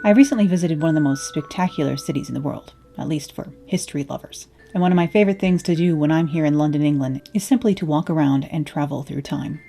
I recently visited one of the most spectacular cities in the world, at least for history lovers. And one of my favorite things to do when I'm here in London, England, is simply to walk around and travel through time.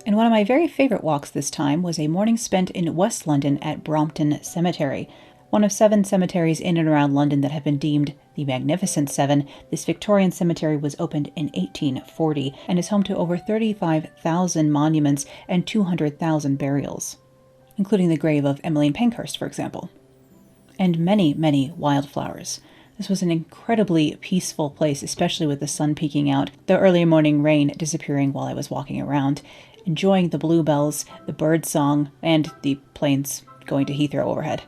And one of my very favorite walks this time was a morning spent in West London at Brompton Cemetery. One of 7 cemeteries in and around London that have been deemed the Magnificent Seven, this Victorian cemetery was opened in 1840 and is home to over 35,000 monuments and 200,000 burials, including the grave of Emmeline Pankhurst, for example, and many, many wildflowers. This was an incredibly peaceful place, especially with the sun peeking out, the early morning rain disappearing while I was walking around, enjoying the bluebells, the bird song, and the planes going to Heathrow overhead.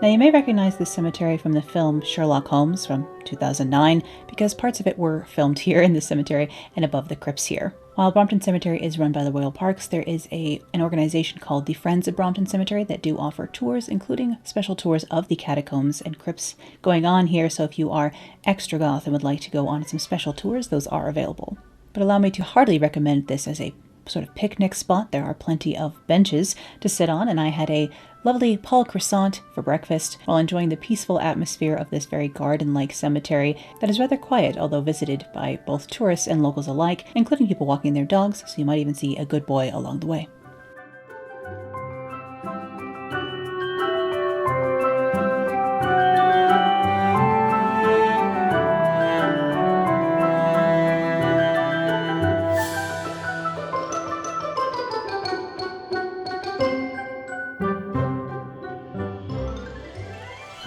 Now you may recognize this cemetery from the film Sherlock Holmes from 2009 because parts of it were filmed here in the cemetery and above the crypts here. While Brompton Cemetery is run by the Royal Parks, there is an organization called the Friends of Brompton Cemetery that do offer tours, including special tours of the catacombs and crypts going on here, so if you are extra goth and would like to go on some special tours, those are available. But allow me to heartily recommend this as a sort of picnic spot. There are plenty of benches to sit on, and I had a lovely Paul croissant for breakfast while enjoying the peaceful atmosphere of this very garden-like cemetery that is rather quiet, although visited by both tourists and locals alike, including people walking their dogs, so you might even see a good boy along the way.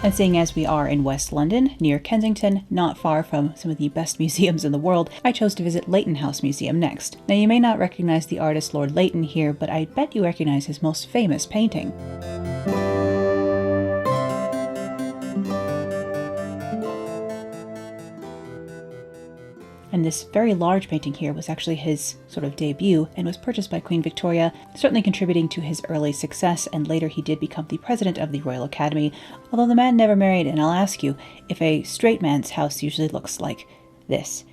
And seeing as we are in West London, near Kensington, not far from some of the best museums in the world, I chose to visit Leighton House Museum next. Now you may not recognize the artist Lord Leighton here, but I bet you recognize his most famous painting. And this very large painting here was actually his sort of debut and was purchased by Queen Victoria, certainly contributing to his early success, and later he did become the president of the Royal Academy, although the man never married, and I'll ask you if a straight man's house usually looks like this.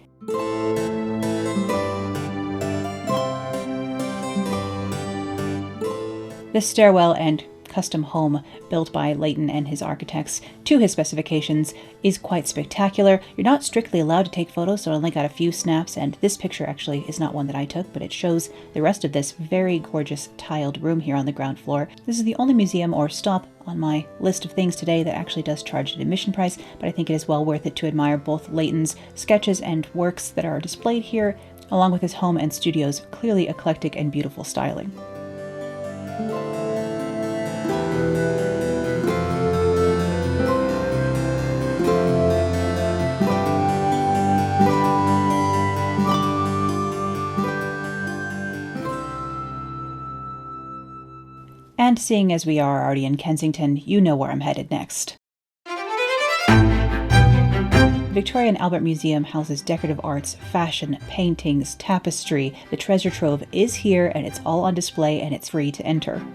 This stairwell and custom home built by Leighton and his architects to his specifications is quite spectacular. You're not strictly allowed to take photos, so I only got a few snaps, and this picture actually is not one that I took, but it shows the rest of this very gorgeous tiled room here on the ground floor. This is the only museum or stop on my list of things today that actually does charge an admission price, but I think it is well worth it to admire both Leighton's sketches and works that are displayed here, along with his home and studio's clearly eclectic and beautiful styling. And seeing as we are already in Kensington, you know where I'm headed next. The Victoria and Albert Museum houses decorative arts, fashion, paintings, tapestry. The treasure trove is here, and it's all on display, and it's free to enter.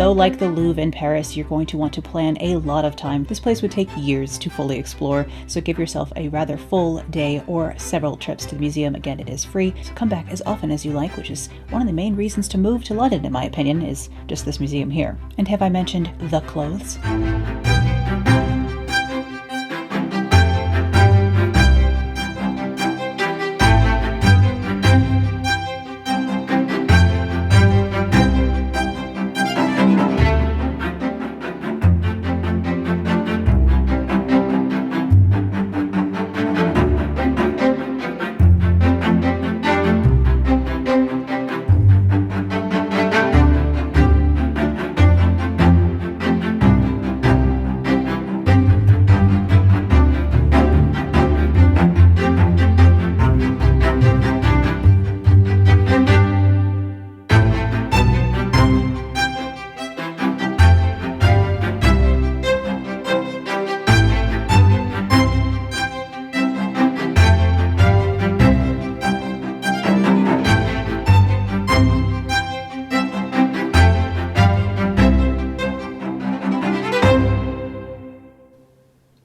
Though, like the Louvre in Paris, you're going to want to plan a lot of time. This place would take years to fully explore, so give yourself a rather full day or several trips to the museum. Again, it is free, so come back as often as you like, which is one of the main reasons to move to London, in my opinion, is just this museum here. And have I mentioned the clothes?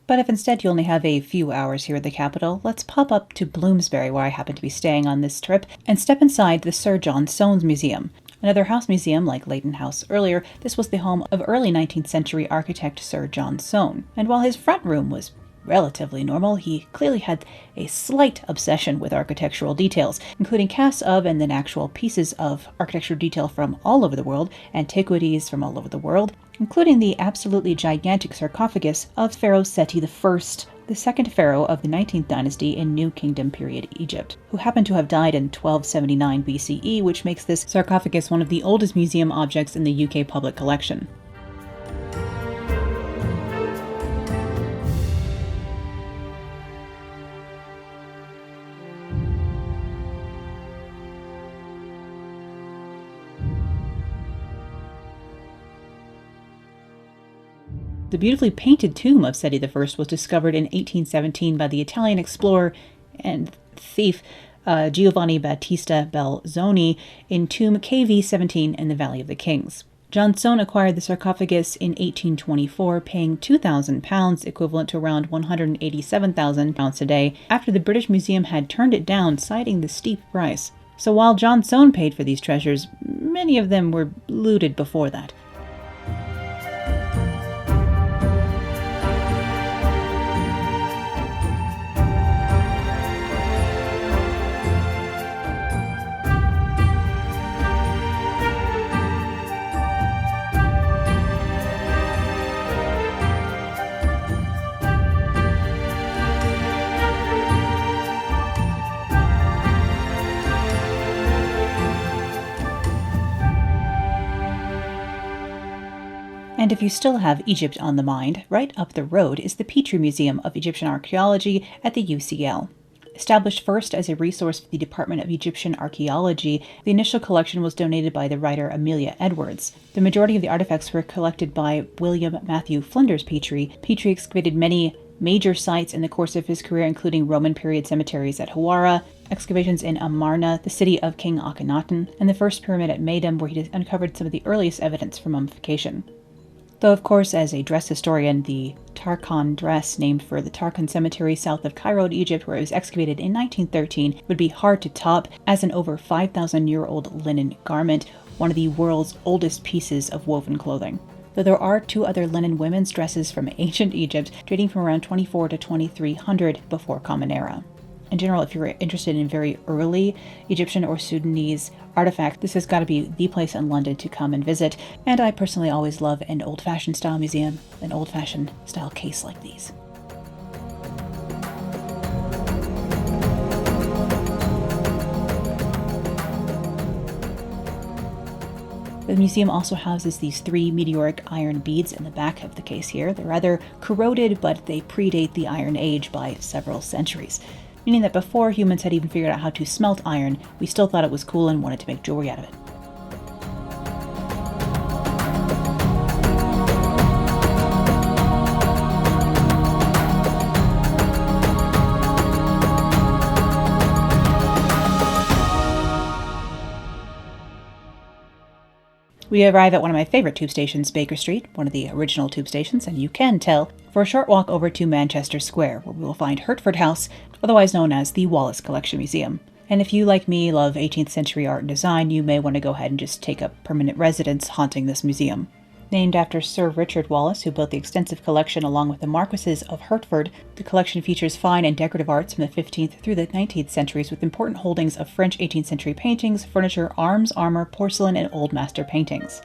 But if instead you only have a few hours here at the capital, let's pop up to Bloomsbury, where I happen to be staying on this trip, and step inside the Sir John Soane's Museum. Another house museum, like Leighton House earlier, this was the home of early 19th century architect Sir John Soane. And while his front room was relatively normal, he clearly had a slight obsession with architectural details, including casts of and then actual pieces of architectural detail from all over the world, antiquities from all over the world, including the absolutely gigantic sarcophagus of Pharaoh Seti I, the second pharaoh of the 19th dynasty in New Kingdom period Egypt, who happened to have died in 1279 BCE, which makes this sarcophagus one of the oldest museum objects in the UK public collection. The beautifully painted tomb of Seti I was discovered in 1817 by the Italian explorer and thief Giovanni Battista Belzoni in tomb KV-17 in the Valley of the Kings. John Soane acquired the sarcophagus in 1824, paying £2,000, equivalent to around £187,000 today, after the British Museum had turned it down, citing the steep price. So while John Soane paid for these treasures, many of them were looted before that. And if you still have Egypt on the mind, right up the road is the Petrie Museum of Egyptian Archaeology at the UCL. Established first as a resource for the Department of Egyptian Archaeology, the initial collection was donated by the writer Amelia Edwards. The majority of the artifacts were collected by William Matthew Flinders Petrie. Petrie excavated many major sites in the course of his career, including Roman period cemeteries at Hawara, excavations in Amarna, the city of King Akhenaten, and the first pyramid at Meidum, where he uncovered some of the earliest evidence for mummification. Though, of course, as a dress historian, the Tarkhan dress, named for the Tarkhan Cemetery south of Cairo, Egypt, where it was excavated in 1913, would be hard to top as an over 5,000-year-old linen garment, one of the world's oldest pieces of woven clothing. Though there are two other linen women's dresses from ancient Egypt, dating from around 24 to 2300 before Common Era. In general, if you're interested in very early Egyptian or Sudanese artifact, this has got to be the place in London to come and visit. And I personally always love an old-fashioned style museum, an old-fashioned style case like these. The museum also houses these 3 meteoric iron beads in the back of the case here. They're rather corroded, but they predate the Iron Age by several centuries, meaning that before humans had even figured out how to smelt iron, we still thought it was cool and wanted to make jewelry out of it. We arrive at one of my favorite tube stations, Baker Street, one of the original tube stations, and you can tell, for a short walk over to Manchester Square, where we will find Hertford House, otherwise known as the Wallace Collection Museum. And if you, like me, love 18th century art and design, you may want to go ahead and just take up permanent residence haunting this museum. Named after Sir Richard Wallace, who built the extensive collection along with the Marquises of Hertford, the collection features fine and decorative arts from the 15th through the 19th centuries with important holdings of French 18th century paintings, furniture, arms, armor, porcelain, and old master paintings.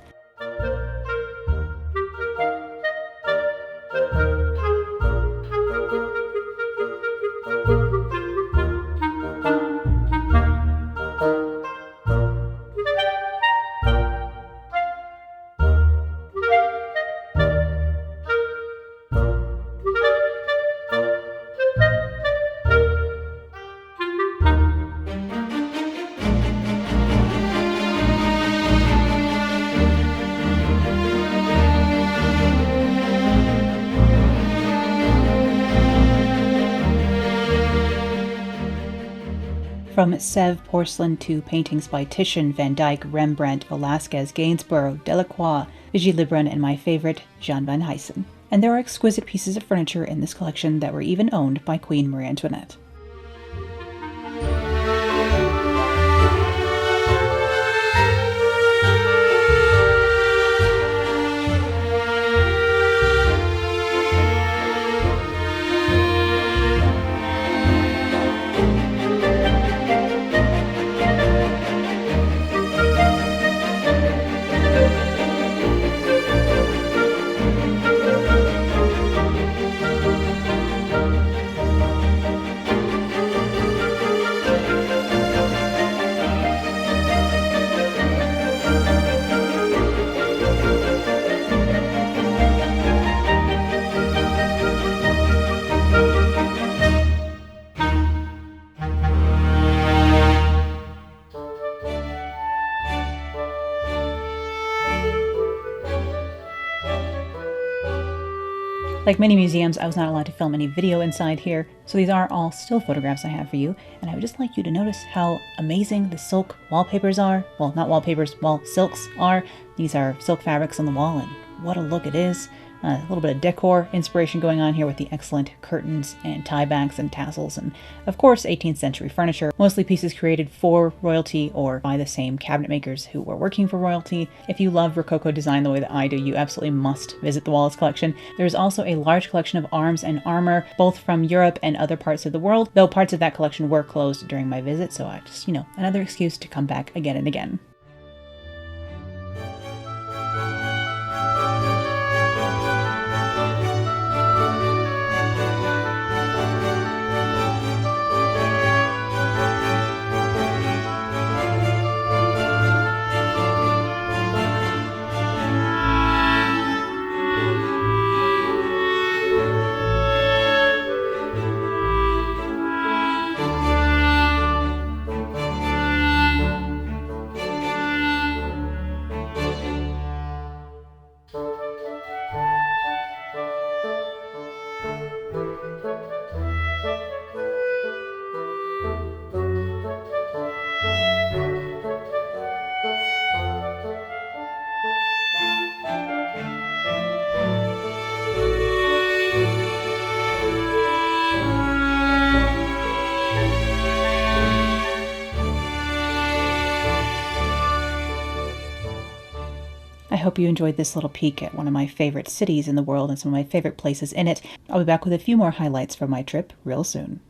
From Sèvres porcelain to paintings by Titian, Van Dyck, Rembrandt, Velázquez, Gainsborough, Delacroix, Vigée Lebrun, and my favorite, Jean van Heysen. And there are exquisite pieces of furniture in this collection that were even owned by Queen Marie Antoinette. Like many museums, I was not allowed to film any video inside here, so these are all still photographs I have for you, and I would just like you to notice how amazing the silk wallpapers are. Well, not wallpapers, wall silks are. These are silk fabrics on the wall, and what a look it is. A little bit of decor inspiration going on here with the excellent curtains and tiebacks and tassels, and of course 18th century furniture, mostly pieces created for royalty or by the same cabinet makers who were working for royalty. If you love Rococo design the way that I do, you absolutely must visit the Wallace collection. There's also a large collection of arms and armor, both from Europe and other parts of the world, though parts of that collection were closed during my visit, so I just, another excuse to come back again and again. I hope you enjoyed this little peek at one of my favorite cities in the world and some of my favorite places in it. I'll be back with a few more highlights from my trip real soon.